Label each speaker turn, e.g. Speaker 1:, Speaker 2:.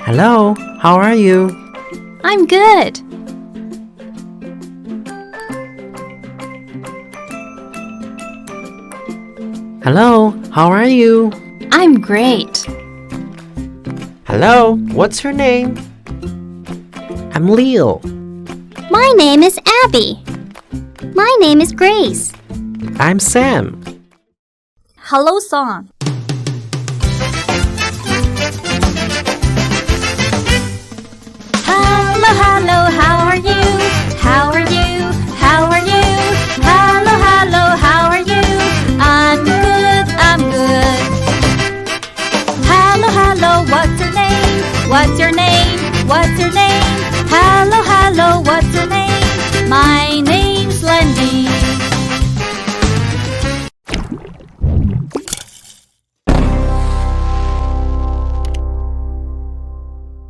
Speaker 1: Hello, how are you?
Speaker 2: I'm good.
Speaker 1: Hello, how are you?
Speaker 2: I'm great.
Speaker 1: Hello, what's your name? I'm Leo.
Speaker 2: My name is Abby. My name is Grace.
Speaker 1: I'm Sam.
Speaker 2: Hello song.